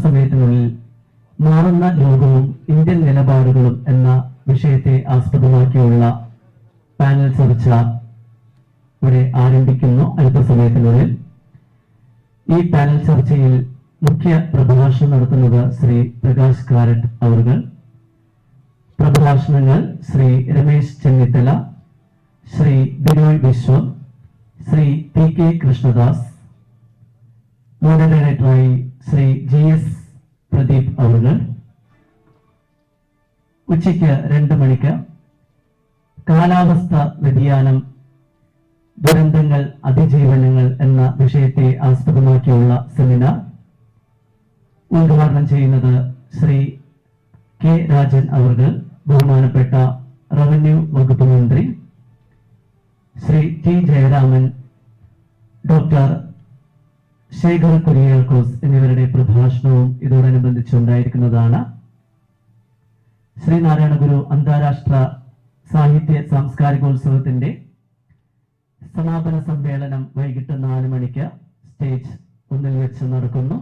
സമയത്തിനുള്ളിൽ മാറുന്ന ലോകവും ഇന്ത്യൻ നിലപാടുകളും എന്ന വിഷയത്തെ ആസ്പദമാക്കിയുള്ള പാനൽ ചർച്ച ഇവിടെ ആരംഭിക്കുന്നു. അല്പസമയത്തിനുള്ളിൽ ഈ പാനൽ ചർച്ചയിൽ മുഖ്യ പ്രഭാഷണം നടത്തുന്നത് ശ്രീ പ്രകാശ് കാരറ്റ് അവർ. പ്രഭാഷണങ്ങൾ ശ്രീ രമേശ് ചെന്നിത്തല, ശ്രീ ബിനോയ് വിശ്വം, ശ്രീ പി കെ കൃഷ്ണദാസ്, മോഡറേറ്ററായി ശ്രീ GS പ്രദീപ് അവർ. ഉച്ചയ്ക്ക് 2 മണിക്ക് കാലാവസ്ഥ വ്യതിയാനം, ദുരന്തങ്ങൾ, അതിജീവനങ്ങൾ എന്ന വിഷയത്തെ ആസ്പദമാക്കിയുള്ള സെമിനാർ ഉദ്ഘാടനം ചെയ്യുന്നത് ശ്രീ കെ രാജൻ അവർ, ബഹുമാനപ്പെട്ട റവന്യൂ വകുപ്പ് മന്ത്രി. ശ്രീ ടി ജയരാമൻ, ഡോക്ടർ ശേഖർ കുര്യൽക്കോസ് എന്നിവരുടെ പ്രഭാഷണവും ഇതോടനുബന്ധിച്ചുണ്ടായിരിക്കുന്നതാണ്. ശ്രീനാരായണ ഗുരു അന്താരാഷ്ട്ര സാഹിത്യ സാംസ്കാരികോത്സവത്തിന്റെ സമാപന സമ്മേളനം വൈകിട്ട് 4 മണിക്ക് സ്റ്റേജ് 1 വെച്ച് നടക്കുന്നു.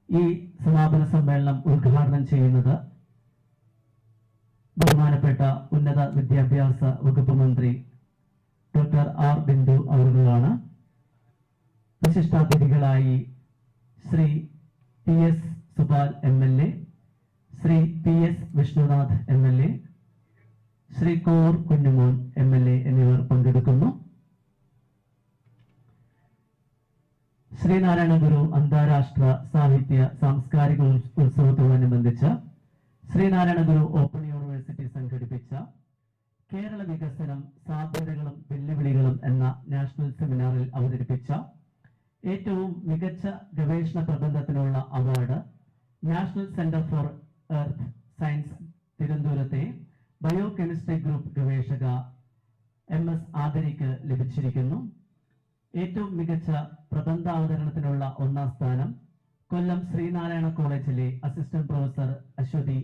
ഈ സമാപന സമ്മേളനം ഉദ്ഘാടനം ചെയ്യുന്നത് ബഹുമാനപ്പെട്ട ഉന്നത വിദ്യാഭ്യാസ വകുപ്പ് മന്ത്രി ഡോക്ടർ ആർ ബിന്ദു അവர்களാണ്. വിശിഷ്ടാതിഥികളായി Shri PS Subal MLA, Shri PS Vishnunath MLA, Shri Kovoor Kunjumon MLA എന്നിവർ പങ്കെടുക്കുന്നു. ശ്രീനാരായണ ഗുരു അന്താരാഷ്ട്ര സാഹിത്യ സാംസ്കാരിക ഉത്സവത്തോടനുബന്ധിച്ച് ശ്രീനാരായണ ഗുരു ഓപ്പൺ യൂണിവേഴ്സിറ്റി സംഘടിപ്പിച്ച കേരള വികസനം, സാധ്യതകളും വെല്ലുവിളികളും എന്ന നാഷണൽ സെമിനാറിൽ അവതരിപ്പിച്ച ഏറ്റവും മികച്ച ഗവേഷണ പ്രബന്ധത്തിനുള്ള award national centre for earth science തിരുവനന്തപുരത്തെ ബയോ കെമിസ്ട്രി ഗ്രൂപ്പ് ഗവേഷക MS ആദരിക്ക് ലഭിച്ചിരിക്കുന്നു. ഏറ്റവും മികച്ച പ്രബന്ധാവതരണത്തിനുള്ള 1ാം സ്ഥാനം കൊല്ലം ശ്രീനാരായണ കോളേജിലെ അസിസ്റ്റന്റ് പ്രൊഫസർ അശ്വതി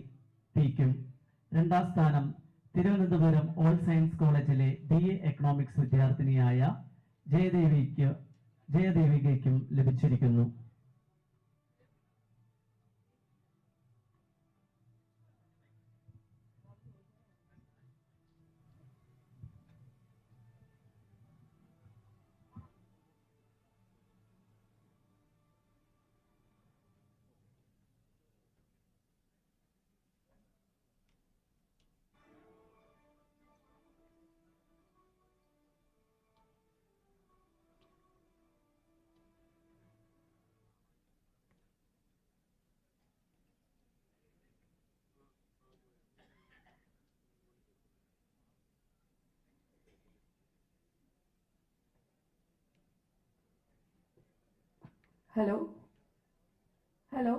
P.ക്കും, 2ാം സ്ഥാനം തിരുവനന്തപുരം ഓൾ സയൻസ് കോളേജിലെ BA എക്കണോമിക്സ് വിദ്യാർത്ഥിനിയായ ജയദേവികയ്ക്കും ലഭിച്ചിരിക്കുന്നു. Hello? Hello?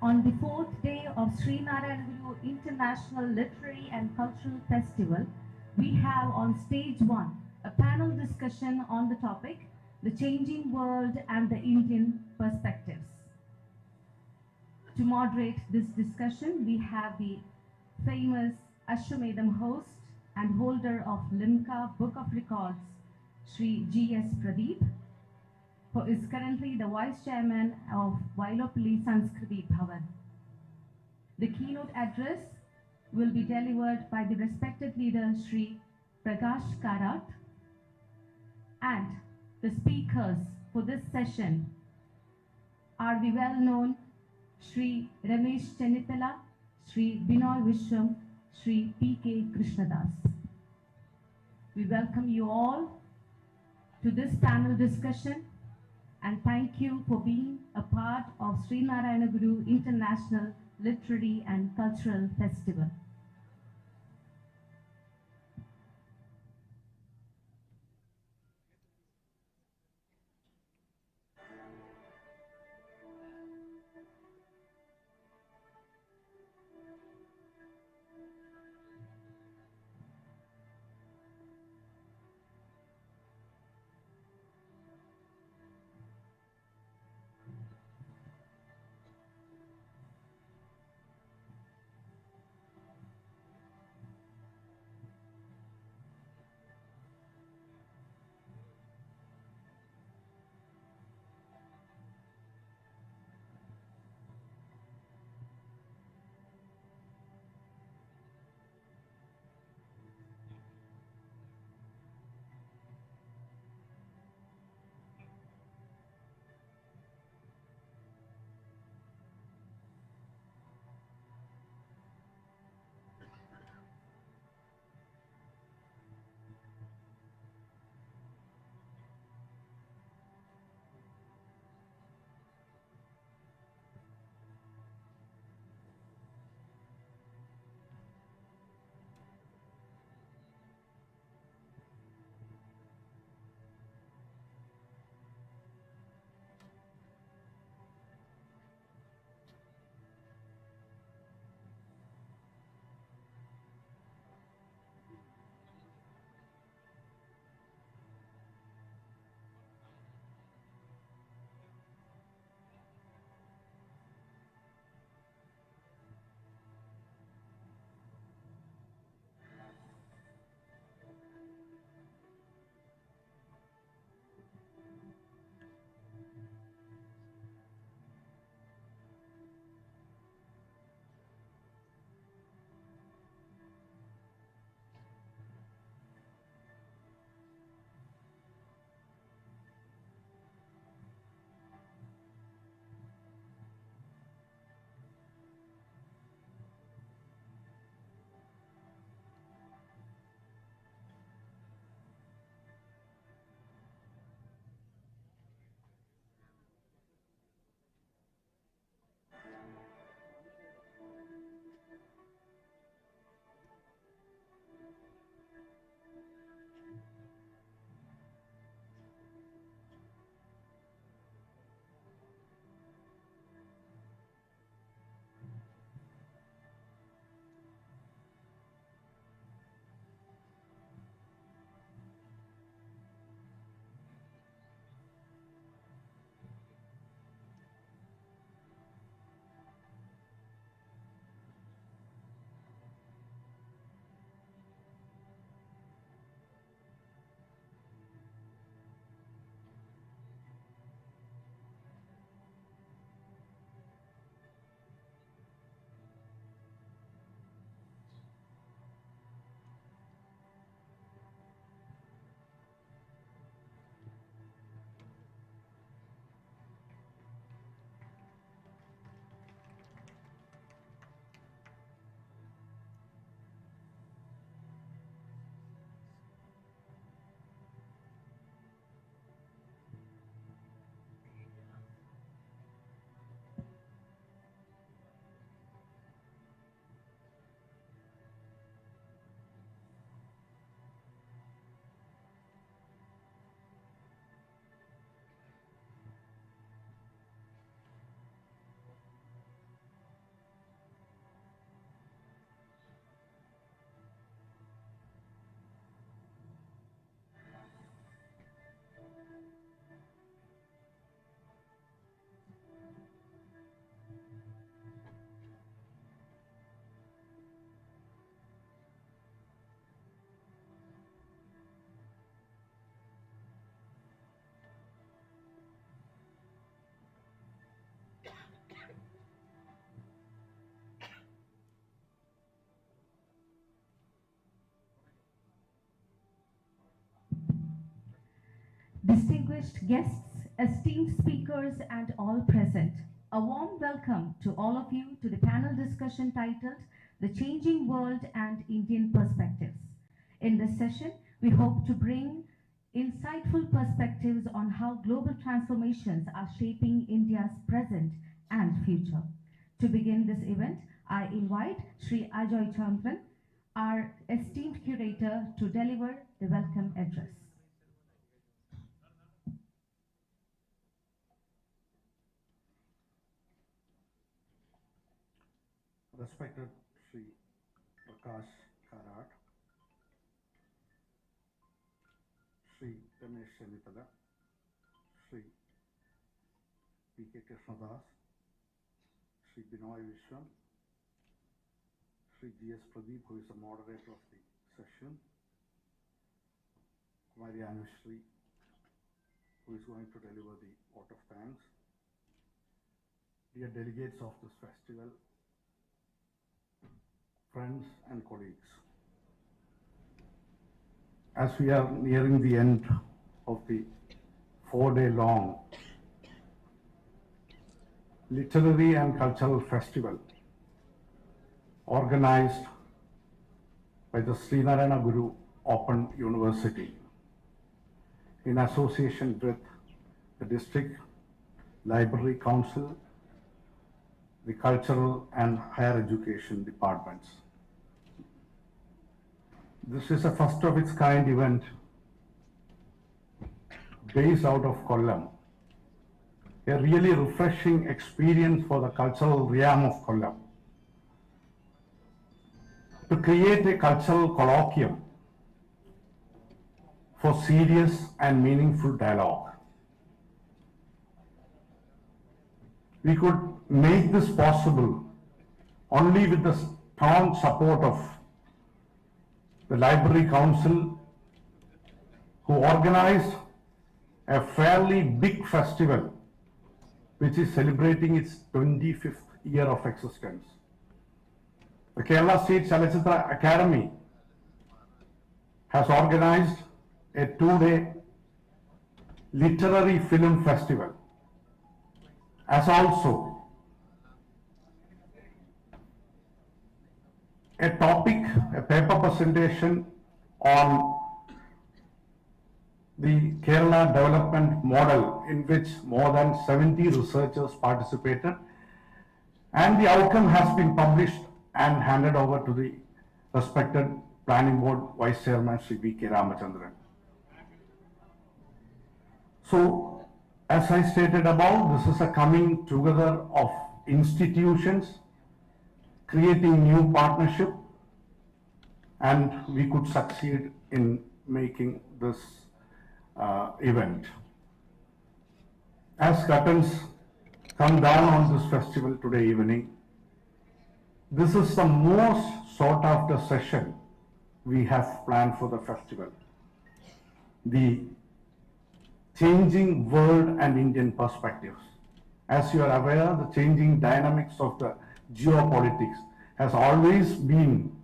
On the 4th day of Sri Narayana Guru International Literary and Cultural Festival, we have on stage 1 a panel discussion on the topic, The Changing World and the Indian Perspectives. To moderate this discussion, we have the famous Ashwamedham host and holder of Limca Book of Records, Shri GS Pradeep, who is currently the Vice Chairman of Vailopalli Sanskriti Bhavan. The keynote address will be delivered by the respected leader Shri Prakash Karat, and the speakers for this session are the well-known Shri Ramesh Chennithala, Shri Binoy Vishwam, Shri P.K. Krishnadas. We welcome you all to this panel discussion and thank you for being a part of Sri Narayana Guru International Literary and Cultural Festival. distinguished guests, esteemed speakers, and all present. A warm welcome to all of you to the panel discussion titled The Changing World and Indian Perspectives. In this session, we hope to bring insightful perspectives on how global transformations are shaping India's present and future. To begin this event, I invite Sri Ajoy Chandran, our esteemed curator, to deliver the welcome address. Respected Sri Prakash Karat, Sri Ramesh Senitala, Sri P.K. Krishnadas, Sri Binoy Vishwam, Sri G.S. Pradeep, who is the moderator of the session, Kumari Anushri, who is going to deliver the vote of thanks, dear delegates of this festival, friends and colleagues. As we are nearing the end of the 4-day-long literary and cultural festival organized by the Sri Narayana Guru Open University in association with the District Library Council, the Cultural and Higher Education Departments. This is a first of its kind event based out of Kollam, a really refreshing experience for the cultural realm of Kollam. To create a cultural colloquium for serious and meaningful dialogue. We could make this possible only with the strong support of the Library Council, who organized a fairly big festival which is celebrating its 25th year of existence. The Kerala State Chalachitra Academy has organized a 2-day literary film festival, as also a topic, a paper presentation on the Kerala development model, in which more than 70 researchers participated, and the outcome has been published and handed over to the respected Planning Board Vice Chairman Sri V.K. Ramachandran. So, as I stated above, this is a coming together of institutions, creating new partnership, and we could succeed in making this event. As curtains come down on this festival today evening, this is the most sought after session we have planned for the festival. The changing world and Indian perspectives. As you are aware, the changing dynamics of the geopolitics has always been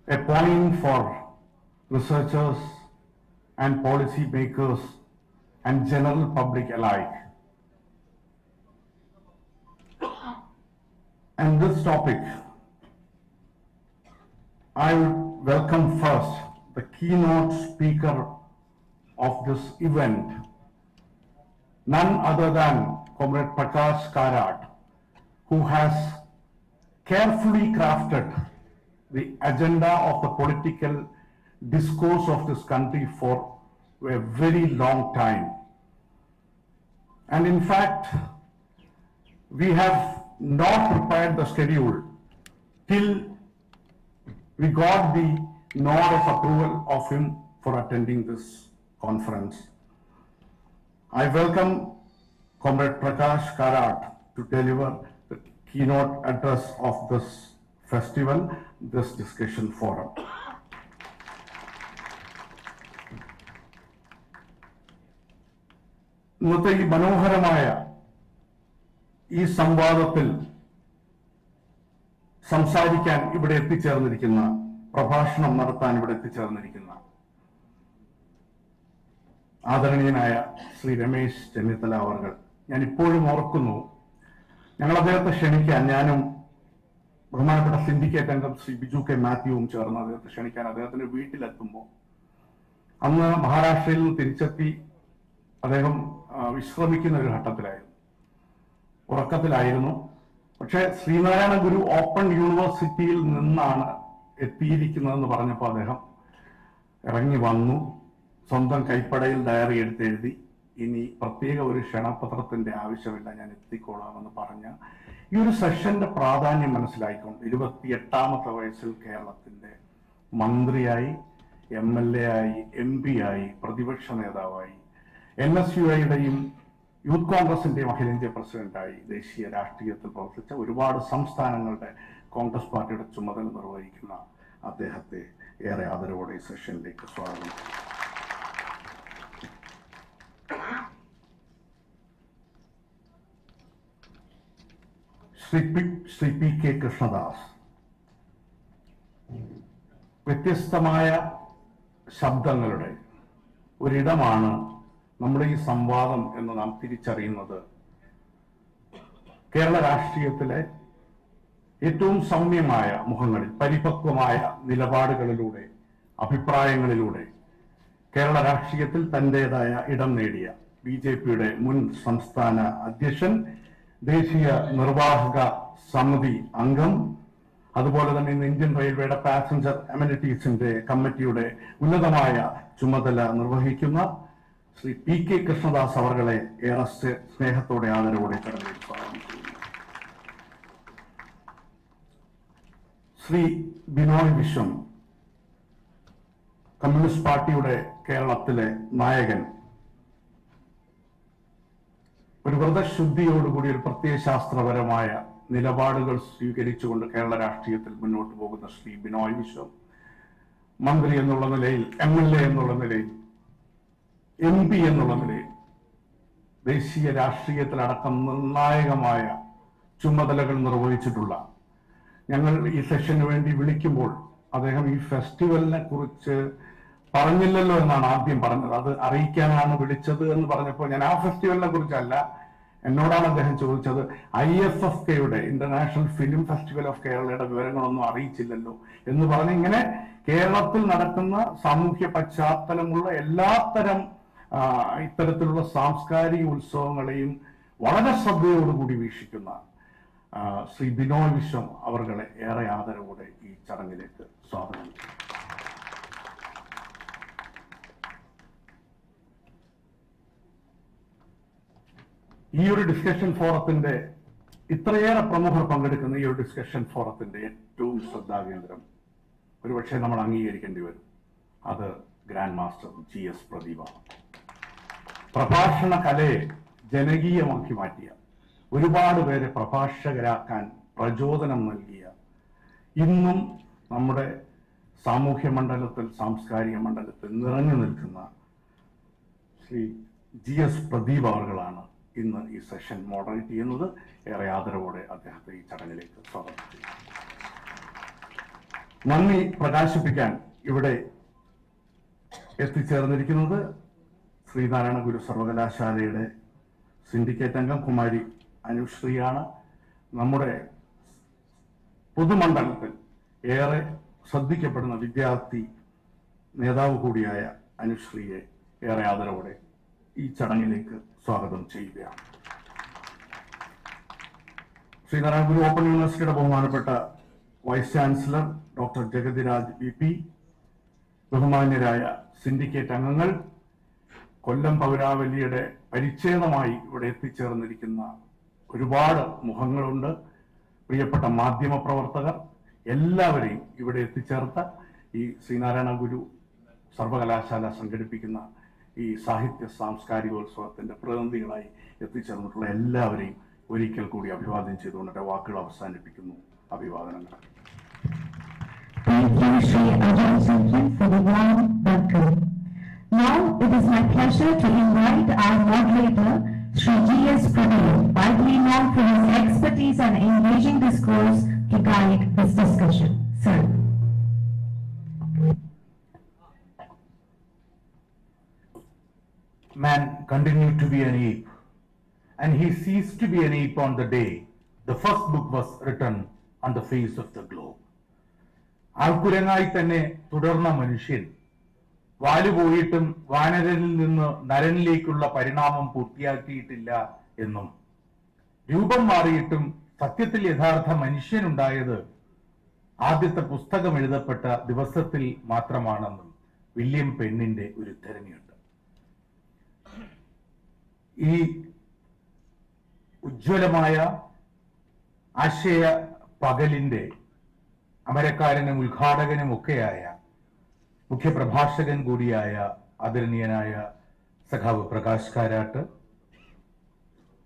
a point for researchers and policy makers and general public alike. And this topic, I would welcome first the keynote speaker of this event, none other than Comrade Prakash Karat, who has carefully crafted the agenda of the political discourse of this country for a very long time. And in fact, we have not prepared the schedule till we got the nod of approval of him for attending this conference. I welcome Comrade Prakash Karat to deliver the keynote address of this festival, this discussion forum. ഇന്നത്തെ ഈ മനോഹരമായ ഈ സംവാദത്തിൽ സംസാരിക്കാൻ ഇവിടെ എത്തിച്ചേർന്നിരിക്കുന്ന, പ്രഭാഷണം നടത്താൻ ഇവിടെ എത്തിച്ചേർന്നിരിക്കുന്ന ആദരണീയനായ ശ്രീ രമേശ് ചെന്നിത്തല അവർ, ഞാൻ ഇപ്പോഴും ഓർക്കുന്നു, ഞങ്ങൾ അദ്ദേഹത്തെ ക്ഷണിക്കാൻ, ഞാനും ബഹുമാനപ്പെട്ട സിൻഡിക്കേറ്റ് അംഗം ശ്രീ ബിജു കെ മാത്യുവും ചേർന്ന് അദ്ദേഹത്തെ ക്ഷണിക്കാൻ അദ്ദേഹത്തിന്റെ വീട്ടിലെത്തുമ്പോൾ, അന്ന് മഹാരാഷ്ട്രയിൽ നിന്ന് തിരിച്ചെത്തി അദ്ദേഹം വിശ്രമിക്കുന്ന ഒരു ഘട്ടത്തിലായിരുന്നു, ഉറക്കത്തിലായിരുന്നു. പക്ഷെ ശ്രീനാരായണ ഗുരു ഓപ്പൺ യൂണിവേഴ്സിറ്റിയിൽ നിന്നാണ് എത്തിയിരിക്കുന്നതെന്ന് പറഞ്ഞപ്പോൾ അദ്ദേഹം ഇറങ്ങി വന്നു, സ്വന്തം കൈപ്പടയിൽ ഡയറി എടുത്തെഴുതി, ഇനി പ്രത്യേക ഒരു ക്ഷണപത്രത്തിന്റെ ആവശ്യമില്ല, ഞാൻ എത്തിക്കോളാമെന്ന് പറഞ്ഞ ഈ ഒരു സെഷന്റെ പ്രാധാന്യം മനസ്സിലായിക്കൊണ്ട് 28ാമത്തെ വയസ്സിൽ കേരളത്തിന്റെ മന്ത്രിയായി, MLA ആയി, MP ആയി, പ്രതിപക്ഷ നേതാവായി, NSUIയുടെയും യൂത്ത് കോൺഗ്രസിന്റെയും അഖിലേന്ത്യാ പ്രസിഡന്റായി ദേശീയ രാഷ്ട്രീയത്തിൽ പ്രവർത്തിച്ച ഒരുപാട് സംസ്ഥാനങ്ങളുടെ കോൺഗ്രസ് പാർട്ടിയുടെ ചുമതല നിർവഹിക്കുന്ന അദ്ദേഹത്തെ ഏറെ ആദരവോടെ ഈ സെഷനിലേക്ക് സ്വാഗതം ചെയ്തു. ശ്രീ PK കൃഷ്ണദാസ്, വ്യത്യസ്തമായ ശബ്ദങ്ങളുടെ ഒരിടമാണ് നമ്മുടെ ഈ സംവാദം എന്ന് നാം തിരിച്ചറിയുന്നത്. കേരള രാഷ്ട്രീയത്തിലെ ഏറ്റവും സൗമ്യമായ മുഖങ്ങളിൽ, പരിപക്വമായ നിലപാടുകളിലൂടെ, അഭിപ്രായങ്ങളിലൂടെ കേരള രാഷ്ട്രീയത്തിൽ തന്റേതായ ഇടം നേടിയ BJPയുടെ മുൻ സംസ്ഥാന അധ്യക്ഷൻ, ദേശീയ നിർവാഹക സമിതി അംഗം, അതുപോലെ തന്നെ ഇന്ന് ഇന്ത്യൻ റെയിൽവേയുടെ പാസഞ്ചർ അമ്യൂണിറ്റീസിന്റെ കമ്മിറ്റിയുടെ ഉന്നതമായ ചുമതല നിർവഹിക്കുന്ന ശ്രീ PK കൃഷ്ണദാസ് അവർകളെ ഏറെ സ്നേഹത്തോടെ ആദരവോടെ ചടങ്ങിൽ സ്വാഗതം ചെയ്യുന്നു. ശ്രീ ബിനോയ് വിശ്വം, കമ്മ്യൂണിസ്റ്റ് പാർട്ടിയുടെ കേരളത്തിലെ നായകൻ, ഒരു വ്രതശുദ്ധിയോടുകൂടി ഒരു പ്രത്യയശാസ്ത്രപരമായ നിലപാടുകൾ സ്വീകരിച്ചുകൊണ്ട് കേരള രാഷ്ട്രീയത്തിൽ മുന്നോട്ട് പോകുന്ന ശ്രീ ബിനോയ് വിശ്വം, മന്ത്രി എന്നുള്ള നിലയിൽ, MLA എന്നുള്ള നിലയിൽ, MP എന്നുള്ള നിലയിൽ ദേശീയ രാഷ്ട്രീയത്തിലടക്കം നിർണായകമായ ചുമതലകൾ നിർവഹിച്ചിട്ടുള്ള, ഞങ്ങൾ ഈ സെഷന് വേണ്ടി വിളിക്കുമ്പോൾ അദ്ദേഹം ഈ ഫെസ്റ്റിവലിനെ കുറിച്ച് പറഞ്ഞില്ലല്ലോ എന്നാണ് ആദ്യം പറഞ്ഞത്. അത് അറിയിക്കാനാണ് വിളിച്ചത് എന്ന് പറഞ്ഞപ്പോൾ ഞാൻ ആ ഫെസ്റ്റിവലിനെ കുറിച്ചല്ല, എന്നോടാണ് അദ്ദേഹം ചോദിച്ചത്, IFFKയുടെ ഇന്റർനാഷണൽ ഫിലിം ഫെസ്റ്റിവൽ ഓഫ് കേരളയുടെ വിവരങ്ങളൊന്നും അറിയിച്ചില്ലല്ലോ എന്ന് പറഞ്ഞ്, ഇങ്ങനെ കേരളത്തിൽ നടക്കുന്ന സാമൂഹ്യ പശ്ചാത്തലമുള്ള എല്ലാത്തരം ഇത്തരത്തിലുള്ള സാംസ്കാരിക ഉത്സവങ്ങളെയും വളരെ ശ്രദ്ധയോടുകൂടി വീക്ഷിക്കുന്ന ശ്രീ ബിനോയ് വിശ്വം അവർകളെ ഏറെ ആദരവോടെ ഈ ചടങ്ങിലേക്ക് സ്വാഗതം ചെയ്തു. ഈ ഒരു ഡിസ്കഷൻ ഫോറത്തിന്റെ, ഇത്രയേറെ പ്രമുഖർ പങ്കെടുക്കുന്ന ഈ ഒരു ഡിസ്കഷൻ ഫോറത്തിന്റെ ഏറ്റവും ശ്രദ്ധാകേന്ദ്രം ഒരുപക്ഷെ നമ്മൾ അംഗീകരിക്കേണ്ടി വരും. അത് ഗ്രാൻഡ് മാസ്റ്റർ GS പ്രദീപാണ്. പ്രഭാഷണ കലയെ ജനകീയമാക്കി മാറ്റിയ, ഒരുപാട് പേരെ പ്രഭാഷകരാക്കാൻ പ്രചോദനം നൽകിയ, ഇന്നും നമ്മുടെ സാമൂഹ്യ മണ്ഡലത്തിൽ, സാംസ്കാരിക മണ്ഡലത്തിൽ നിറഞ്ഞു നിൽക്കുന്ന ശ്രീ GS പ്രദീപ് അവർകളാണ് ഇന്ന് ഈ സെഷൻ മോഡറേറ്റ് ചെയ്യുന്നത്. ഏറെ ആദരവോടെ അദ്ദേഹത്തെ ഈ ചടങ്ങിലേക്ക് സ്വാഗതം ചെയ്യുന്നു. നന്ദി പ്രകാശിപ്പിക്കാൻ ഇവിടെ എത്തിച്ചേർന്നിരിക്കുന്നത് ശ്രീനാരായണ ഗുരു സർവകലാശാലയുടെ സിൻഡിക്കേറ്റ് അംഗം കുമാരി അനുശ്രീയാണ്. നമ്മുടെ പൊതുമണ്ഡലത്തിൽ ഏറെ ശ്രദ്ധിക്കപ്പെടുന്ന വിദ്യാർത്ഥി നേതാവ് കൂടിയായ അനുശ്രീയെ ഏറെ ആദരവോടെ ഈ ചടങ്ങിലേക്ക് സ്വാഗതം ചെയ്യുകയാണ്. ശ്രീനാരായണ ഗുരു ഓപ്പൺ യൂണിവേഴ്സിറ്റിയുടെ ബഹുമാനപ്പെട്ട vice chancellor doctor Jagathiraj VP, ബഹുമാന്യരായ സിൻഡിക്കേറ്റ് അംഗങ്ങൾ, കൊല്ലം പൗരാവലിയുടെ പരിച്ഛേദമായി ഇവിടെ എത്തിച്ചേർന്നിരിക്കുന്ന ഒരുപാട് മുഖങ്ങളുണ്ട്, പ്രിയപ്പെട്ട മാധ്യമ പ്രവർത്തകർ, എല്ലാവരെയും ഇവിടെ എത്തിച്ചേർത്ത ഈ ശ്രീനാരായണ ഗുരു സർവകലാശാല സംഘടിപ്പിക്കുന്ന ഈ സാഹിത്യ സാംസ്കാരികോത്സവത്തിന്റെ പ്രതിനിധികളായി എത്തിച്ചേർന്നിട്ടുള്ള എല്ലാവരെയും ഒരിക്കൽ കൂടി അഭിവാദ്യം ചെയ്തുകൊണ്ട് എന്റെ വാക്കുകൾ അവസാനിപ്പിക്കുന്നു. അഭിവാദനങ്ങൾ. Thank you, Shri Ajay Sanjan, for the warm welcome. Now it is my pleasure to invite our moderator, Shri GS Pradip, widely known for his expertise and engaging discourse, to guide this discussion. Sir. continued to be an ape, and he ceased to be an ape on the day the first book was written on the face of the globe. ആൾക്കുരങ്ങായി തന്നെ തുടർന്ന മനുഷ്യൻ വാലുപോയിട്ടും വാനരനിൽ നിന്ന് നരനിലേക്കുള്ള പരിണാമം പൂർത്തിയാക്കിയിട്ടില്ല എന്നും രൂപം മാറിയിട്ടും സത്യത്തിൽ യഥാർത്ഥ മനുഷ്യനുണ്ടായത് ആദ്യത്തെ പുസ്തകം എഴുതപ്പെട്ട ദിവസത്തിൽ മാത്രമാണെന്നും വില്യം പെന്നിന്റെ ഒരു ഉദ്ധരണിയുണ്ട്. ഈ ഉജ്ജ്വലമായ ആശയ പകലിന്റെ അമരക്കാരനും ഉദ്ഘാടകനും ഒക്കെയായ മുഖ്യപ്രഭാഷകൻ കൂടിയായ ആദരണീയനായ സഖാവ് പ്രകാശ് കാരാട്ട്,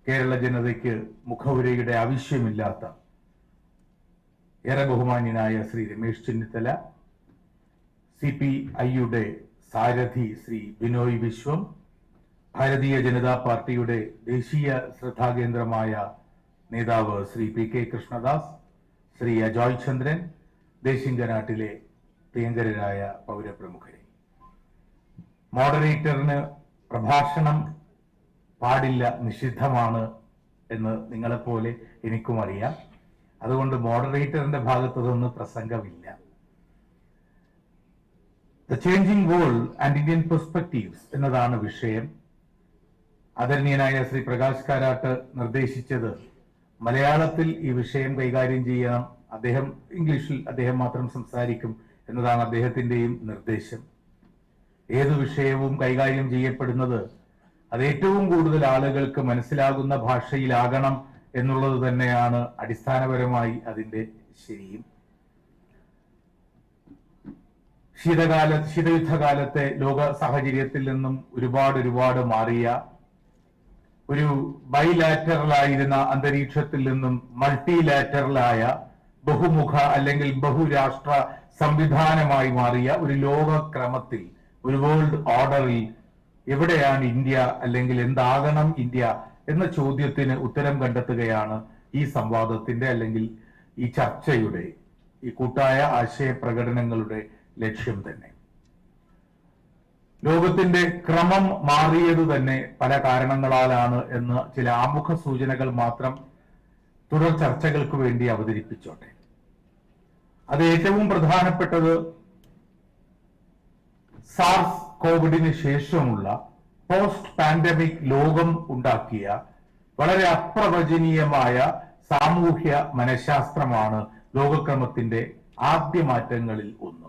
കേരള ജനതയ്ക്ക് മുഖവുരയുടെ ആവശ്യമില്ലാത്ത ഏറെ ബഹുമാന്യനായ ശ്രീ രമേശ് ചെന്നിത്തല, CPIയുടെ സാരഥി ശ്രീ ബിനോയ് വിശ്വം, ഭാരതീയ ജനതാ പാർട്ടിയുടെ ദേശീയ ശ്രദ്ധാകേന്ദ്രമായ നേതാവ് ശ്രീ PK കൃഷ്ണദാസ്, ശ്രീ അജോയ് ചന്ദ്രൻ, ദേശിംഗനാട്ടിലെ പ്രിയങ്കരായ പൗരപ്രമുഖരെ, മോഡറേറ്ററിന് പ്രഭാഷണം പാടില്ല, നിഷിദ്ധമാണ് എന്ന് നിങ്ങളെപ്പോലെ എനിക്കും അറിയാം. അതുകൊണ്ട് മോഡറേറ്ററിന്റെ ഭാഗത്തു നിന്ന് പ്രസംഗമില്ല. The changing world and Indian perspectives എന്നതാണ് വിഷയം. ആദരണീയനായ ശ്രീ പ്രകാശ് കാരാട്ട് നിർദ്ദേശിച്ചത് മലയാളത്തിൽ ഈ വിഷയം കൈകാര്യം ചെയ്യണം, ഇംഗ്ലീഷിൽ അദ്ദേഹം മാത്രം സംസാരിക്കും എന്നതാണ് അദ്ദേഹത്തിന്റെയും നിർദ്ദേശം. ഏതു വിഷയവും കൈകാര്യം ചെയ്യപ്പെടുന്നത് അത് ഏറ്റവും കൂടുതൽ ആളുകൾക്ക് മനസ്സിലാകുന്ന ഭാഷയിലാകണം എന്നുള്ളത് തന്നെയാണ് അടിസ്ഥാനപരമായി അതിന്റെ ശരിയും. ശീതയുദ്ധകാലത്തെ ലോക സാഹചര്യത്തിൽ നിന്നും ഒരുപാട് മാറിയ ഒരു ബൈലാറ്ററലായിരുന്ന അന്തരീക്ഷത്തിൽ നിന്നും മൾട്ടിലാറ്ററലായ ബഹുമുഖ അല്ലെങ്കിൽ ബഹുരാഷ്ട്ര സംവിധാനമായി മാറിയ ഒരു ലോകക്രമത്തിൽ, ഒരു വേൾഡ് ഓർഡറിൽ എവിടെയാണ് ഇന്ത്യ, അല്ലെങ്കിൽ എന്താകണം ഇന്ത്യ എന്ന ചോദ്യത്തിന് ഉത്തരം കണ്ടെത്തുകയാണ് ഈ സംവാദത്തിന്റെ അല്ലെങ്കിൽ ഈ ചർച്ചയുടെ, ഈ കൂട്ടായ ആശയപ്രകടനങ്ങളുടെ ലക്ഷ്യം തന്നെ. ലോകത്തിന്റെ ക്രമം മാറിയത് തന്നെ പല കാരണങ്ങളാലാണ് എന്ന് ചില ആമുഖ സൂചനകൾ മാത്രം തുടർ ചർച്ചകൾക്ക് വേണ്ടി അവതരിപ്പിച്ചോട്ടെ. അത് ഏറ്റവും പ്രധാനപ്പെട്ടത് സാർസ് കോവിഡിന് ശേഷമുള്ള പോസ്റ്റ് പാൻഡമിക് ലോകം ഉണ്ടാക്കിയ വളരെ അപ്രവചനീയമായ സാമൂഹ്യ മനഃശാസ്ത്രമാണ് ലോകക്രമത്തിന്റെ ആദ്യ മാറ്റങ്ങളിൽ ഒന്ന്.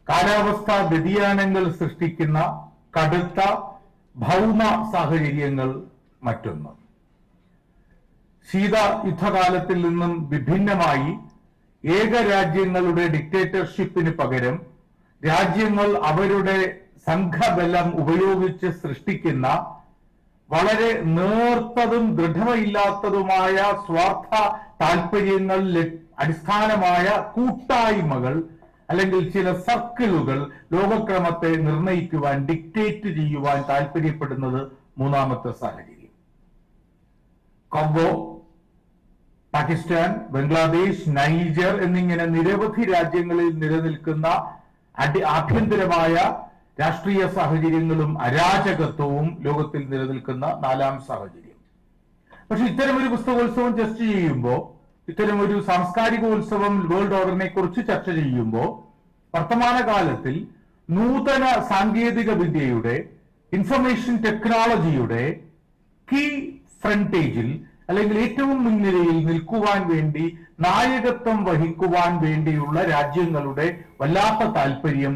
കാലാവസ്ഥാ വ്യതിയാനങ്ങൾ സൃഷ്ടിക്കുന്ന കടുത്ത ഭൗമ സാഹചര്യങ്ങൾ മറ്റൊന്ന്. ശീത യുദ്ധകാലത്തിൽ നിന്നും വിഭിന്നമായി ഏകരാജ്യങ്ങളുടെ ഡിക്റ്റേറ്റർഷിപ്പിന് പകരം രാജ്യങ്ങൾ അവരുടെ സംഘബലം ഉപയോഗിച്ച് സൃഷ്ടിക്കുന്ന വളരെ നേർത്തതും ദൃഢതയില്ലാത്തതുമായ സ്വാർത്ഥ താല്പര്യങ്ങൾ അടിസ്ഥാനമായ കൂട്ടായ്മകൾ അല്ലെങ്കിൽ ചില സർക്കിളുകൾ ലോകക്രമത്തെ നിർണയിക്കുവാൻ, ഡിക്റ്റേറ്റ് ചെയ്യുവാൻ താല്പര്യപ്പെടുന്നത് മൂന്നാമത്തെ സാഹചര്യം. കോങ്കോ, പാകിസ്ഥാൻ, ബംഗ്ലാദേശ്, നൈജർ എന്നിങ്ങനെ നിരവധി രാജ്യങ്ങളിൽ നിലനിൽക്കുന്ന ആഭ്യന്തരമായ രാഷ്ട്രീയ സാഹചര്യങ്ങളും അരാജകത്വവും ലോകത്തിൽ നിലനിൽക്കുന്ന നാലാം സാഹചര്യം. പക്ഷെ ഇത്തരമൊരു പുസ്തകോത്സവം ചർച്ച ചെയ്യുമ്പോൾ, ഇത്തരമൊരു സാംസ്കാരികോത്സവം വേൾഡ് ഓർഡറിനെ കുറിച്ച് ചർച്ച ചെയ്യുമ്പോൾ, വർത്തമാനകാലത്തിൽ നൂതന സാങ്കേതിക വിദ്യയുടെ, ഇൻഫർമേഷൻ ടെക്നോളജിയുടെ കീ ഫ്രണ്ടേജിൽ അല്ലെങ്കിൽ ഏറ്റവും മുൻനിരയിൽ നിൽക്കുവാൻ വേണ്ടി, നായകത്വം വഹിക്കുവാൻ വേണ്ടിയുള്ള രാജ്യങ്ങളുടെ വല്ലാത്ത താല്പര്യം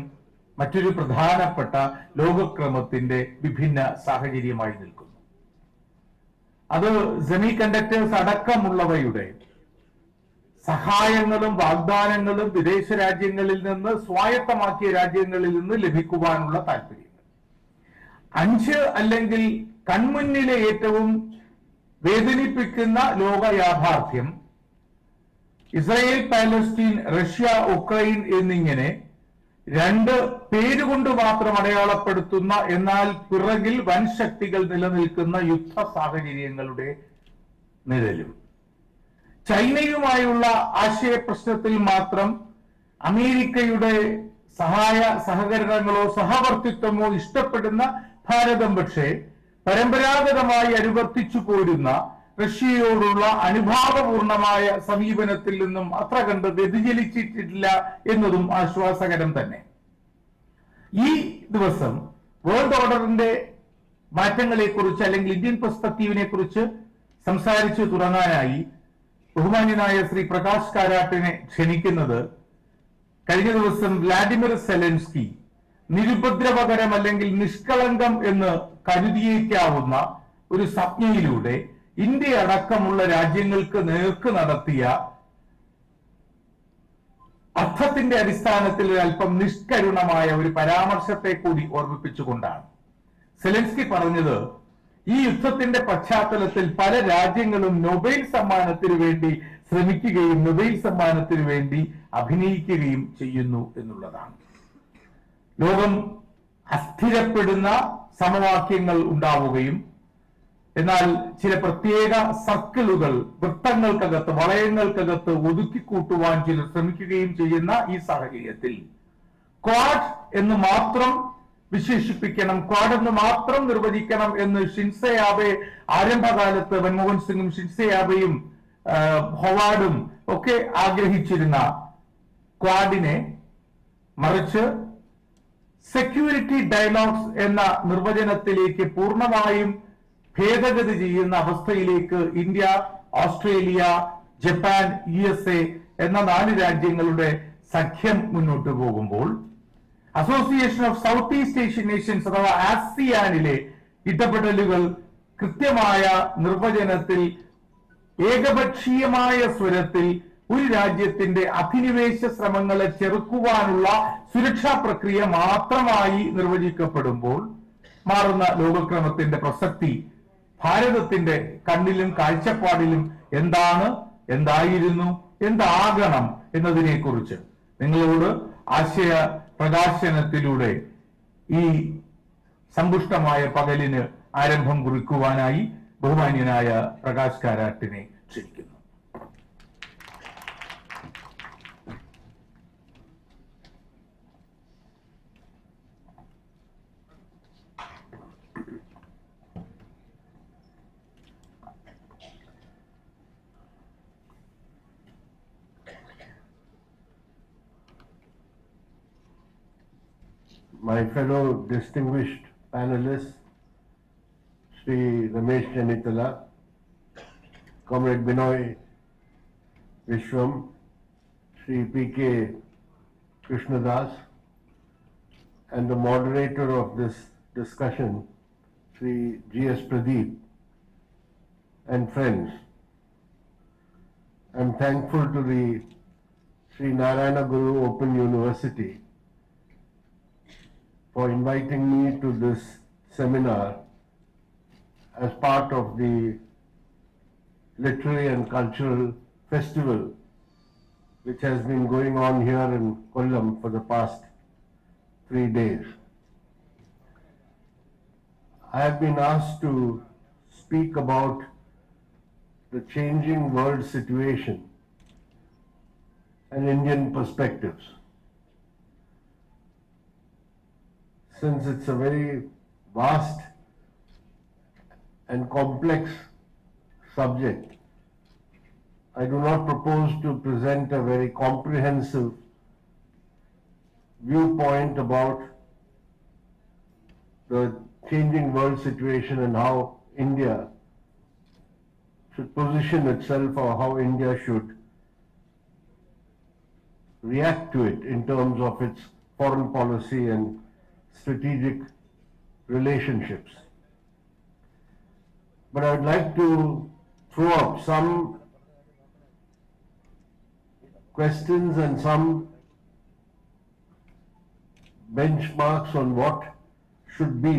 മറ്റൊരു പ്രധാനപ്പെട്ട ലോകക്രമത്തിന്റെ വിഭിന്ന സാഹചര്യമായി നിൽക്കുന്നു. അത് സെമി കണ്ടക്ടേഴ്സ് അടക്കമുള്ളവയുടെ സഹായങ്ങളും വാഗ്ദാനങ്ങളും വിദേശ രാജ്യങ്ങളിൽ നിന്ന്, സ്വായത്തമാക്കിയ രാജ്യങ്ങളിൽ നിന്ന് ലഭിക്കുവാനുള്ള താല്പര്യങ്ങൾ. 5 അല്ലെങ്കിൽ കൺമുന്നിലെ ഏറ്റവും വേദനിപ്പിക്കുന്ന ലോക യാഥാർത്ഥ്യം ഇസ്രായേൽ, പാലസ്തീൻ, റഷ്യ, ഉക്രൈൻ എന്നിങ്ങനെ 2 പേരുകൊണ്ട് മാത്രം അടയാളപ്പെടുത്തുന്ന, എന്നാൽ പിറകിൽ വൻ ശക്തികൾ നിലനിൽക്കുന്ന യുദ്ധ സാഹചര്യങ്ങളുടെ നിഴലും. ചൈനയുമായുള്ള ആശയ പ്രശ്നത്തിൽ മാത്രം അമേരിക്കയുടെ സഹകരണങ്ങളോ സഹവർത്തിത്വമോ ഇഷ്ടപ്പെടുന്ന ഭാരതം പക്ഷേ പരമ്പരാഗതമായി അനുവർത്തിച്ചു പോരുന്ന റഷ്യയോടുള്ള അനുഭാവപൂർണമായ സമീപനത്തിൽ നിന്നും അത്ര കണ്ട് വ്യതിചലിച്ചിട്ടില്ല എന്നതും ആശ്വാസകരം തന്നെ. ഈ ദിവസം വേൾഡ് ഓർഡറിന്റെ മാറ്റങ്ങളെക്കുറിച്ച് അല്ലെങ്കിൽ ഇന്ത്യൻ പെർസ്പെക്റ്റീവിനെ കുറിച്ച് സംസാരിച്ചു തുടങ്ങാനായി ബഹുമാന്യനായ ശ്രീ പ്രകാശ് കാരാട്ടിനെ ക്ഷണിക്കുന്നത് കഴിഞ്ഞ ദിവസം വ്ളാഡിമിർ സെലൻസ്കി നിരുപദ്രവകരം അല്ലെങ്കിൽ നിഷ്കളങ്കം എന്ന് കരുതിയേക്കാവുന്ന ഒരു സംജ്ഞയിലൂടെ ഇന്ത്യ അടക്കമുള്ള രാജ്യങ്ങൾക്ക് നേർക്ക് നടത്തിയ അർത്ഥത്തിന്റെ അടിസ്ഥാനത്തിൽ അല്പം നിഷ്കരുണമായ ഒരു പരാമർശത്തെ കൂടി ഓർമ്മിപ്പിച്ചുകൊണ്ടാണ്. സെലൻസ്കി പറഞ്ഞത്, ഈ യുദ്ധത്തിന്റെ പശ്ചാത്തലത്തിൽ പല രാജ്യങ്ങളും നൊബേൽ സമ്മാനത്തിനു വേണ്ടി ശ്രമിക്കുകയും നൊബേൽ സമ്മാനത്തിനു വേണ്ടി അഭിനയിക്കുകയും ചെയ്യുന്നു എന്നുള്ളതാണ്. ലോകം അസ്ഥിരപ്പെടുന്ന സമവാക്യങ്ങൾ ഉണ്ടാവുകയും എന്നാൽ ചില പ്രത്യേക സർക്കിളുകൾ, വൃത്തങ്ങൾക്കകത്ത്, വളയങ്ങൾക്കകത്ത് ഒതുക്കിക്കൂട്ടുവാൻ ചിലർ ശ്രമിക്കുകയും ചെയ്യുന്ന ഈ സാഹചര്യത്തിൽ ക്വാഡ് എന്ന് മാത്രം വിശേഷിപ്പിക്കണം, ക്വാഡ് എന്ന് മാത്രം നിർവചിക്കണം എന്ന് ഷിൻസെ ആബെ ആരംഭകാലത്ത് മൻമോഹൻ സിംഗും ഷിൻസെ ആബെയും ഹൊവാർഡും ഒക്കെ ആഗ്രഹിച്ചിരുന്ന ക്വാഡിനെ മറിച്ച് സെക്യൂരിറ്റി ഡയലോഗ്സ് എന്ന നിർവചനത്തിലേക്ക് പൂർണ്ണമായും ഭേദഗതി ചെയ്യുന്ന അവസ്ഥയിലേക്ക് ഇന്ത്യ, ഓസ്ട്രേലിയ, ജപ്പാൻ, USA എന്ന 4 രാജ്യങ്ങളുടെ സഖ്യം മുന്നോട്ട് പോകുമ്പോൾ association of south east Asian Nations അഥവാ ആസിയാനിലെ ഇടപെടലുകൾ കൃത്യമായ നിർവചനത്തിൽ ഏകപക്ഷീയമായ സ്വരത്തിൽ ഒരു രാജ്യത്തിന്റെ അധിനിവേശ ശ്രമങ്ങളെ ചെറുക്കുവാനുള്ള സുരക്ഷാ പ്രക്രിയ മാത്രമായി നിർവചിക്കപ്പെടുമ്പോൾ മാറുന്ന ലോകക്രമത്തിന്റെ പ്രസക്തി ഭാരതത്തിന്റെ കണ്ണിലും കാഴ്ചപ്പാടിലും എന്താണ്, എന്തായിരുന്നു, എന്താകണം എന്നതിനെ കുറിച്ച് നിങ്ങളോട് ആശയ പ്രകാശനത്തിലൂടെ ഈ സമ്പുഷ്ടമായ പകലിന് ആരംഭം കുറിക്കുവാനായി ബഹുമാന്യനായ പ്രകാശ് കാരാട്ടിനെ ക്ഷണിക്കുന്നു. My fellow distinguished panelists, Sri Ramesh Chanitala, Comrade Binoy Vishwam, Sri P.K. Krishnadas, and the moderator of this discussion, Sri G.S. Pradeep, and friends. I'm thankful to the Sri Narayana Guru Open University for inviting me to this seminar as part of the literary and cultural festival which has been going on here in Kollam for the past 3 days. I have been asked to speak about the changing world situation and Indian perspectives. Since it's a very vast and complex subject, I do not propose to present a very comprehensive viewpoint about the changing world situation and how India should position itself or how India should react to it in terms of its foreign policy and strategic relationships. But I would like to throw up some questions and some benchmarks on what should be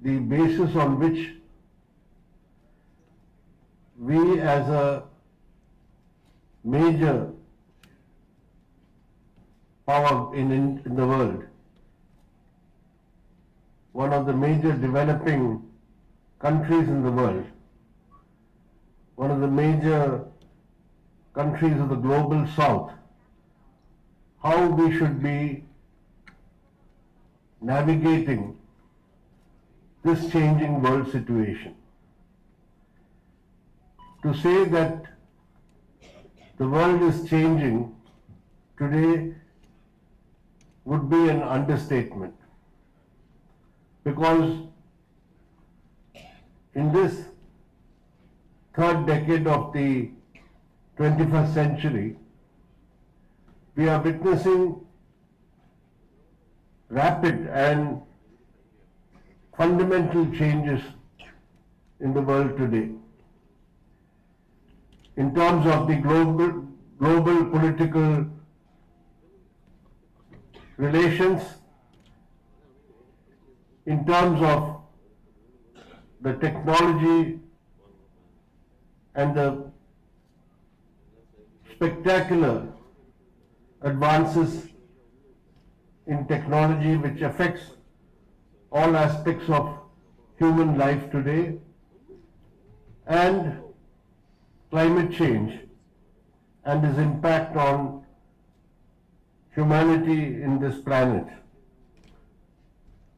the basis on which we as a major power in the world, one of the major developing countries in the world, one of the major countries of the global south, how we should be navigating this changing world situation. To say that the world is changing today would be an understatement, because in this third decade of the 21st century, we are witnessing rapid and fundamental changes in the world today. In terms of the global political relations, in terms of the technology and the spectacular advances in technology which affects all aspects of human life today, and climate change and its impact on humanity in this planet.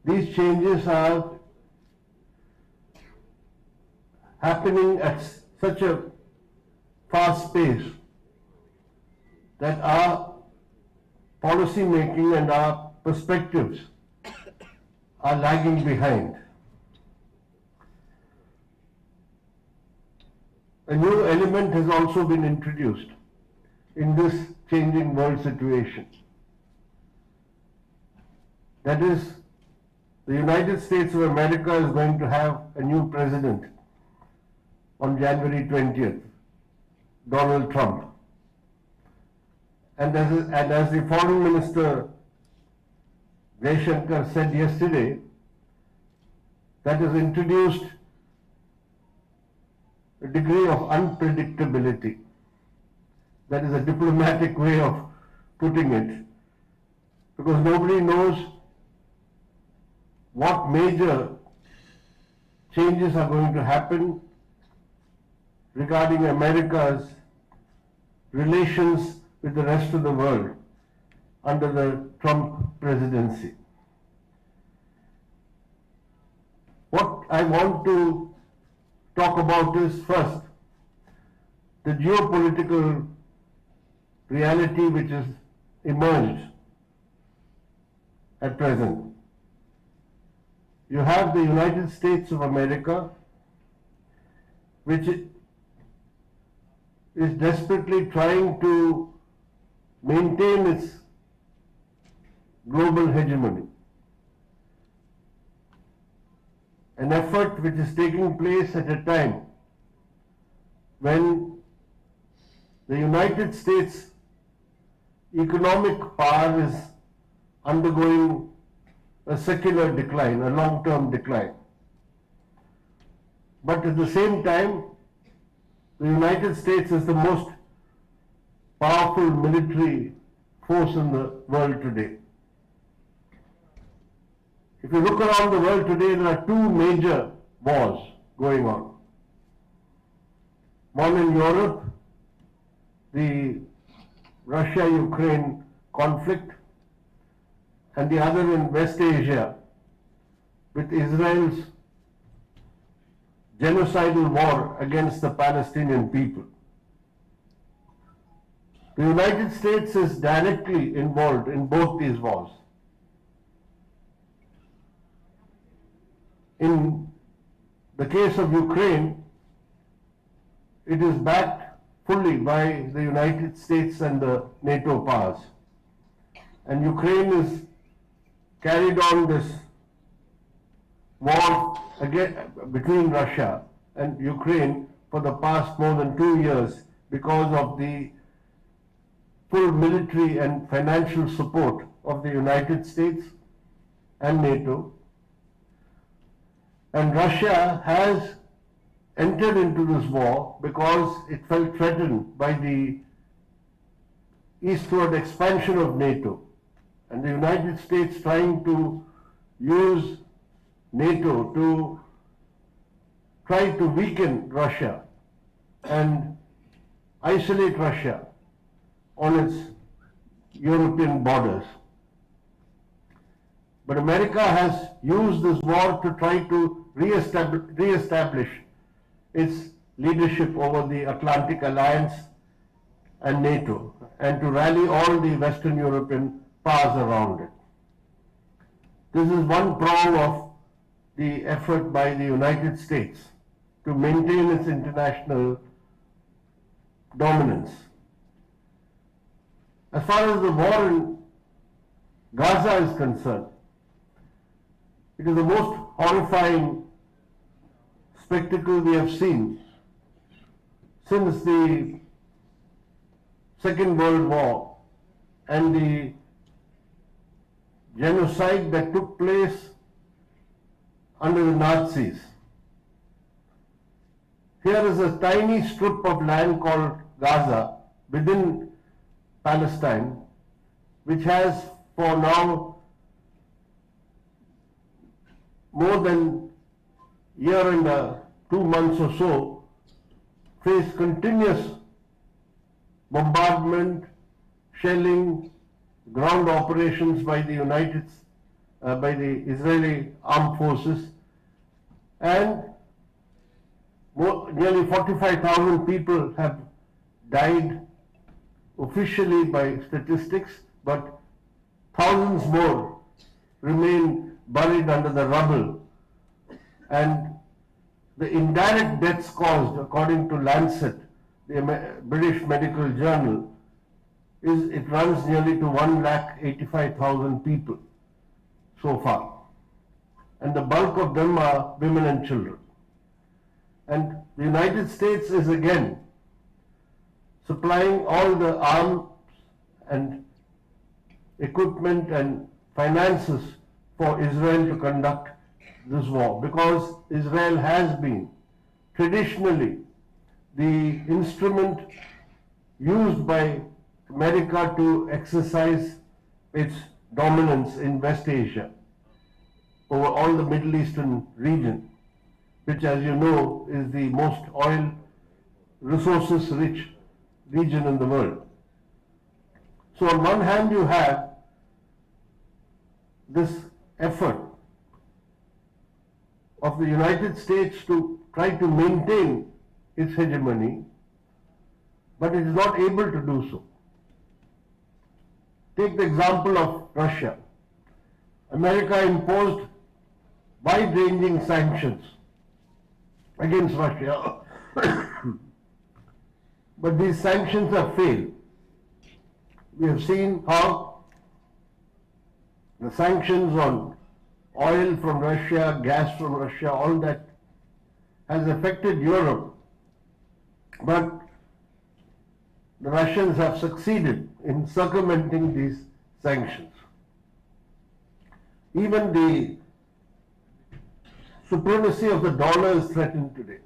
These changes are happening at such a fast pace that our policy making and our perspectives are lagging behind. A new element has also been introduced in this changing world situation. That is, the United States of America is going to have a new president on January 20th, Donald Trump. And as the Foreign Minister Jaishankar said yesterday, that has introduced a degree of unpredictability. That is a diplomatic way of putting it, because nobody knows what major changes are going to happen regarding America's relations with the rest of the world under the Trump presidency. What I want to talk about is, first, the geopolitical reality which has emerged at present. You have the United States of America, which is desperately trying to maintain its global hegemony. An effort which is taking place at a time when the United States economic power is undergoing a secular decline, a long-term decline. But at the same time, the United States is the most powerful military force in the world today. If you look around the world today, there are two major wars going on. One in Europe, the Russia-Ukraine conflict, and the other in West Asia, with Israel's genocidal war against the Palestinian people. The United States is directly involved in both these wars. In the case of Ukraine, it is backed fully by the United States and the NATO powers. And Ukraine is carried on this war again between Russia and Ukraine for the past more than 2 years because of the full military and financial support of the United States and NATO. And Russia has entered into this war because it felt threatened by the eastward expansion of NATO, and the United States trying to use NATO to try to weaken Russia and isolate Russia on its European borders. But America has used this war to try to re-establish its leadership over the Atlantic Alliance and NATO, and to rally all the Western European powers around it. This is one prong of the effort by the United States to maintain its international dominance. As far as the war in Gaza is concerned, it is the most horrifying spectacle we have seen since the Second World War and the genocide that took place under the Nazis. Here is a tiny strip of land called Gaza within Palestine, which has for now more than a year and 2 months or so faced continuous bombardment, shelling, ground operations by the by the Israeli armed forces, and nearly 45,000 people have died officially by statistics, but thousands more remain buried under the rubble. And the indirect deaths caused, according to Lancet, the British Medical Journal, it runs nearly to 1,85,000 people so far. And the bulk of them are women and children. And the United States is again supplying all the arms and equipment and finances for Israel to conduct this war, because Israel has been traditionally the instrument used by America to exercise its dominance in West Asia over all the Middle Eastern region, which, as you know, is the most oil resources rich region in the world. So on one hand you have this effort of the United States to try to maintain its hegemony, but it is not able to do so. Take the example of Russia. America imposed wide-ranging sanctions against Russia, but these sanctions have failed. We have seen how the sanctions on oil from Russia, gas from Russia, all that has affected Europe, but the Russians have succeeded in circumventing these sanctions. Even the supremacy of the dollar is threatened today,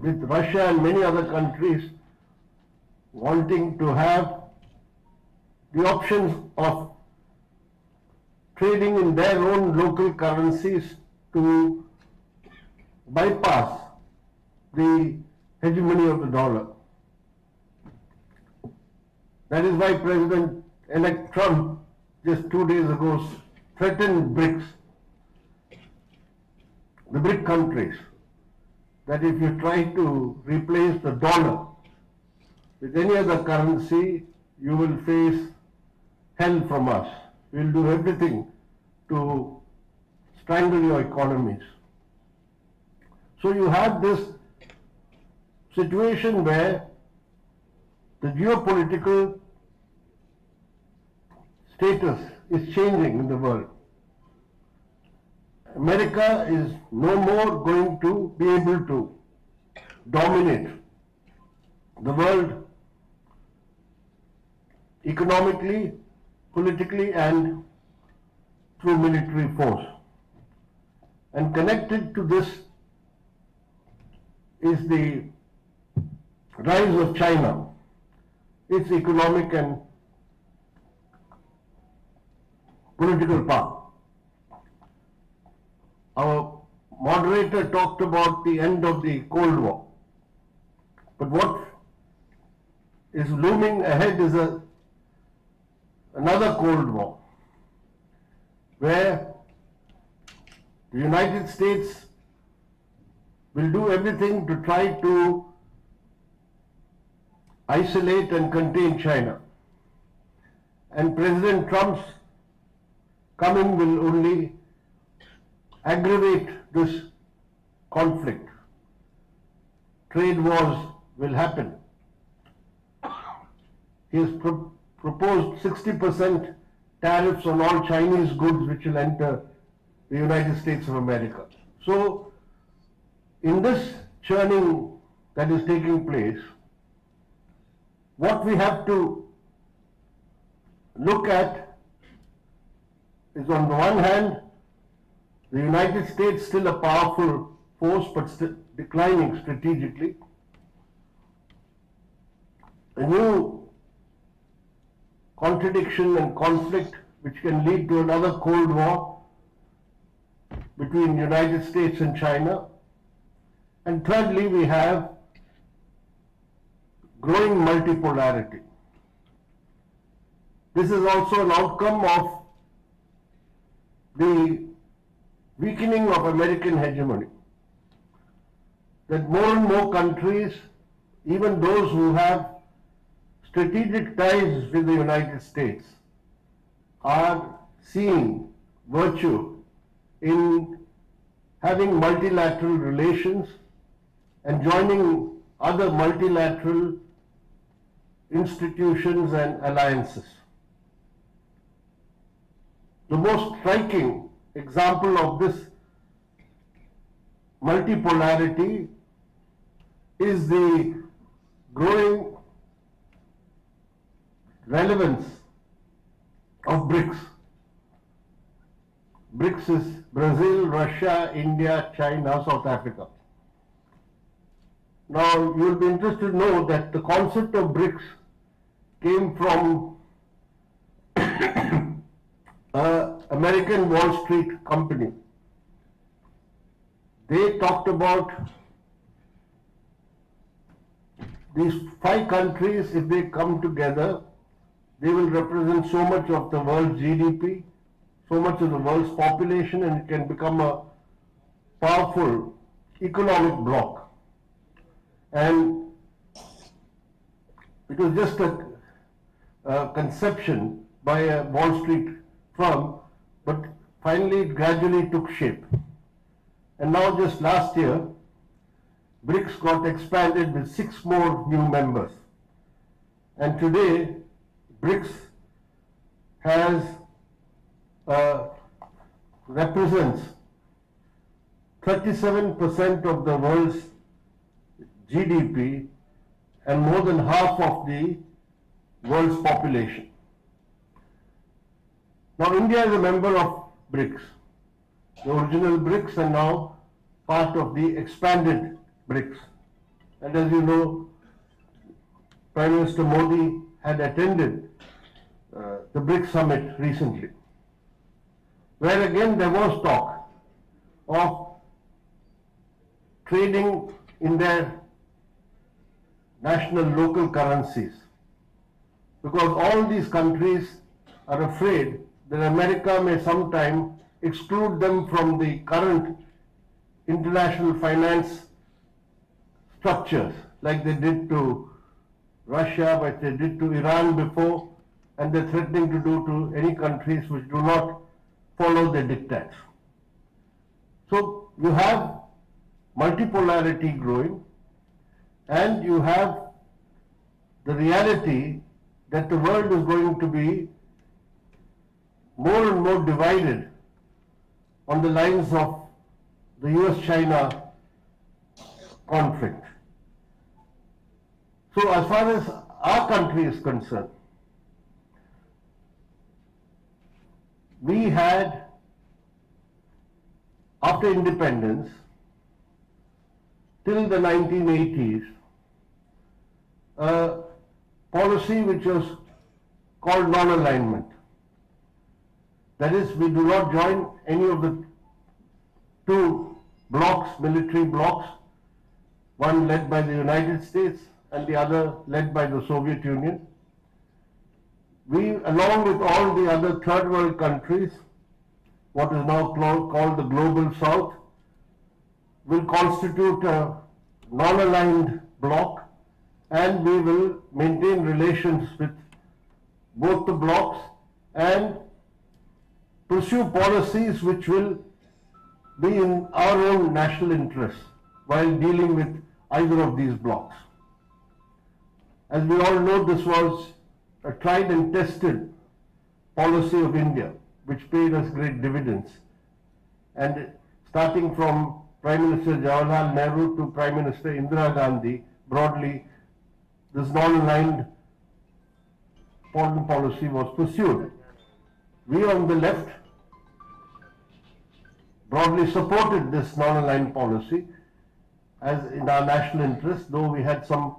with Russia and many other countries wanting to have the options of trading in their own local currencies to bypass the hegemony of the dollar. That is why President-elect Trump just 2 days ago threatened BRICS, the BRIC countries, that if you try to replace the dollar with any other currency, you will face hell from us. We will do everything to strangle your economies. So you have this situation where the geopolitical status is changing in the world. America is no more going to be able to dominate the world economically, politically, and through military force. And connected to this is the rise of China, its economic and political power. Our moderator talked about the end of the Cold War. But what is looming ahead is another Cold War, where The United States will do everything to try to isolate and contain China. And President Trump's coming will only aggravate this conflict. Trade wars will happen. He has proposed 60% tariffs on all Chinese goods which will enter the United States of America. So, in this churning that is taking place, what we have to look at is, on the one hand, the United States still a powerful force but still declining strategically. A new contradiction and conflict which can lead to another Cold War between the United States and China. And thirdly, we have growing multipolarity. This is also an outcome of the weakening of American hegemony. That more and more countries, even those who have strategic ties with the United States, are seeing virtue in having multilateral relations and joining other multilateral institutions and alliances. The most striking example of this multipolarity is the growing relevance of BRICS. BRICS is Brazil, Russia, India, China, South Africa. Now, you will be interested to know that the concept of BRICS came from an American Wall Street company. They talked about these 5 countries, if they come together, they will represent so much of the world's GDP, so much of the world's population, and it can become a powerful economic bloc. And it was just a conception by a Wall Street firm, but finally it gradually took shape. And now, just last year, BRICS got expanded with 6 more new members. And today, BRICS has represents 37% of the world's GDP and more than half of the world's population. Now, India is a member of BRICS, the original BRICS, and now part of the expanded BRICS. And as you know, Prime Minister Modi had attended the BRICS summit recently, where again there was talk of trading in their national local currencies, because all these countries are afraid that America may sometime exclude them from the current international finance structures, like they did to Russia, like they did to Iran before, and they're threatening to do to any countries which do not follow their diktats. So you have multipolarity growing, and you have the reality that the world is going to be more and more divided on the lines of the US-China conflict. So as far as our country is concerned, we had, after independence, till the 1980s, a policy which was called non-alignment. That is, we do not join any of the 2 blocs, military blocs, one led by the United States and the other led by the Soviet Union. We, along with all the other third world countries, what is now called the Global South, will constitute a non-aligned bloc, and we will maintain relations with both the blocs and pursue policies which will be in our own national interests while dealing with either of these blocs. As we all know, this was a tried and tested policy of India, which paid us great dividends. And starting from Prime Minister Jawaharlal Nehru to Prime Minister Indira Gandhi, broadly, this non-aligned foreign policy was pursued. We on the left broadly supported this non-aligned policy as in our national interest, though we had some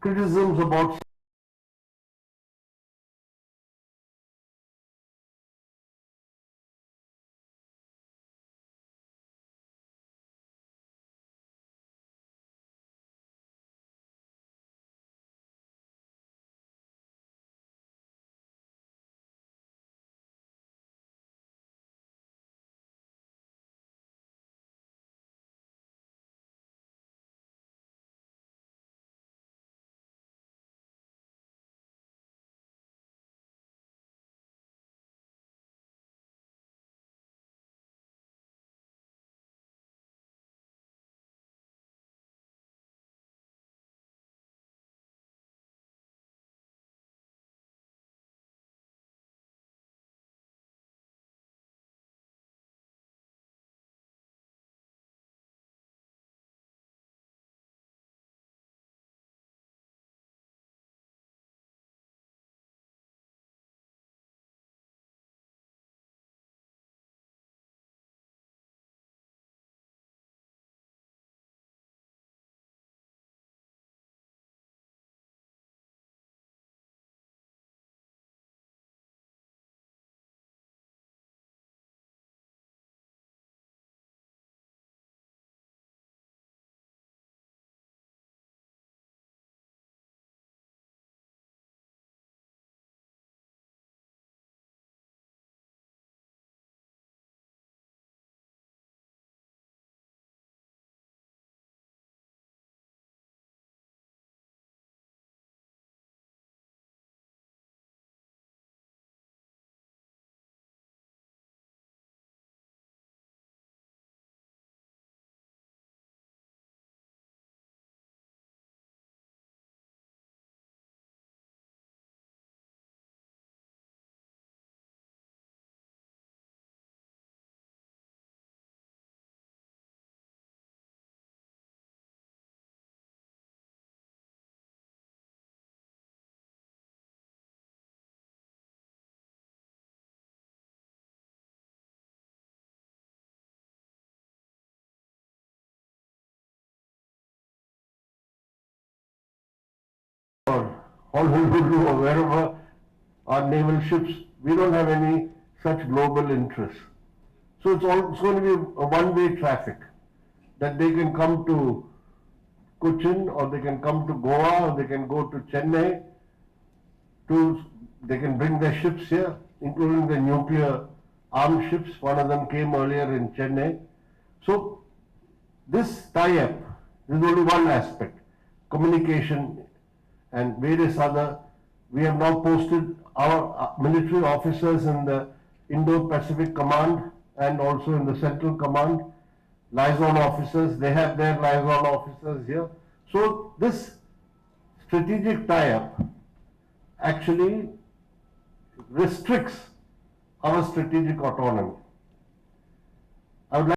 criticisms about Honolulu or wherever our naval ships, we don't have any such global interests. So it's going to be a one-way traffic, that they can come to Cochin, or they can come to Goa, or they can go to Chennai, they can bring their ships here, including the nuclear armed ships. One of them came earlier in Chennai. So this tie-up, this is only one aspect. Communication and various other, we have now posted our military officers in the Indo-Pacific Command and also in the Central Command, liaison officers, they have their liaison officers here. So this strategic tie-up actually restricts our strategic autonomy.